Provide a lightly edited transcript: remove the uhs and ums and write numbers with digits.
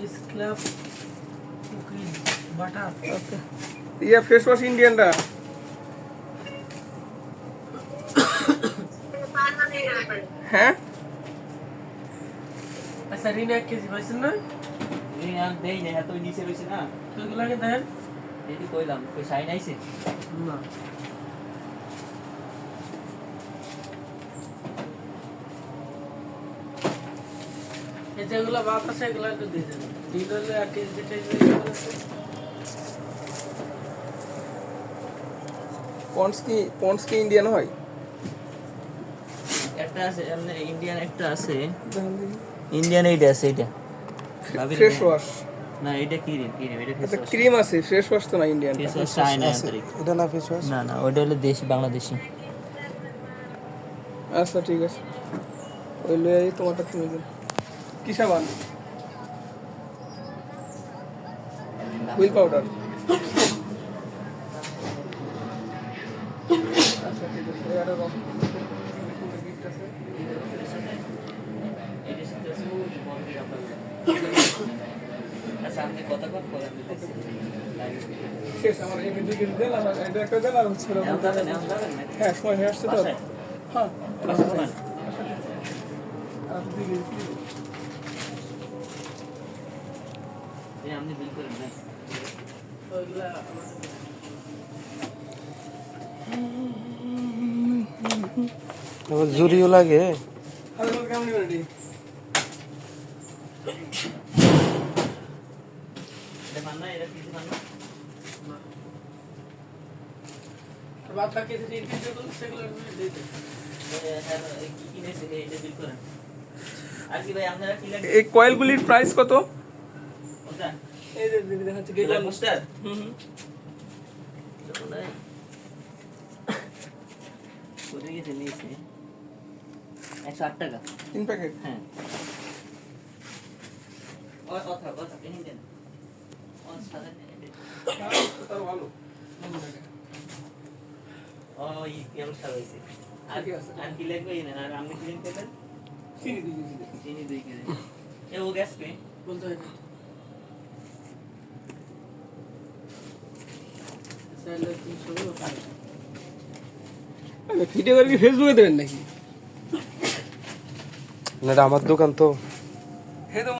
This club cookies butter. Okay yeah face wash ইন্ডিয়ানটা হ্যাঁ আচ্ছা রিনা এক কেজি পাইছেন না? এই আর দেই না এত নিচে রইছে না তো এগুলাকে দেন এই কইলাম কই সাইন আইছে না। এই যেগুলো ভাত আছে এগুলো একটু দিয়ে দেন। ডিম হলে এক কেজি যেটা পন্ডস কি ইন্ডিয়ান হয় একটা আছে এমনি ইন্ডিয়ান একটা আছে ইন্ডিয়ান এইটা আছে এটা ফ্রেশ ওয়াশ না এটা কি রে এটা আচ্ছা ক্রিম আছে ফ্রেশ ওয়াশ তো না ইন্ডিয়ান ফেস ওয়াশ চায়না আন্তরিক এটা না ফেস ওয়াশ না ওটা হলো দেশি বাংলাদেশি আচ্ছা ঠিক আছে ওই লয়ে তোমারটা কিনে দিন কি সাবান হুইল পাউডার আচ্ছা ঠিক আছে আর রকম গিফট আছে এটা সাথে আছে বন্ধি আপনাদের আচ্ছা আপনি কথা কত করেন শেষ আমার এই দুই কেজি দেন আর এটা একটা দেন আর হচ্ছে এখন যাবেন হ্যাঁ সময় হয়ে আসছে তো বাসায়? হ্যাঁ বাসা শোনান আর দুই কেজি এই আপনি বিল করেন না ওইগুলা আবার জুরিও লাগে আরে কেমন নেবেন এটি এটা মান না এটা কিছু মান না ভাতটা কেজি তিন কেজি করলে সেগুলো দিয়ে দেন। কি কিনেছে এটা বিল করেন আর কি ভাই আপনারা কি লাগবে এই কয়েলগুলির প্রাইস কত ওটা এই যে দিদি দেখাচ্ছে গেলা পোস্টার হুম কোথায় গেছে নিয়েছে 108 টাকা 3 প্যাকেট হ্যাঁ কথা কিনে দেন সাদা তার ভালো ওই কেমন সাজাইছে আর ঠিক আছে। আর কি লাগবে না আর আপনি ক্লিন করবেন চিনি দিদি চিনি 2 কেজি এ ও গ্যাস পে বলতে হয় না। চাইলে 300 টাকা। ভিডিও করে কি ফেসবুকে দেবেন নাকি না এটা আমার দোকান তো হে তো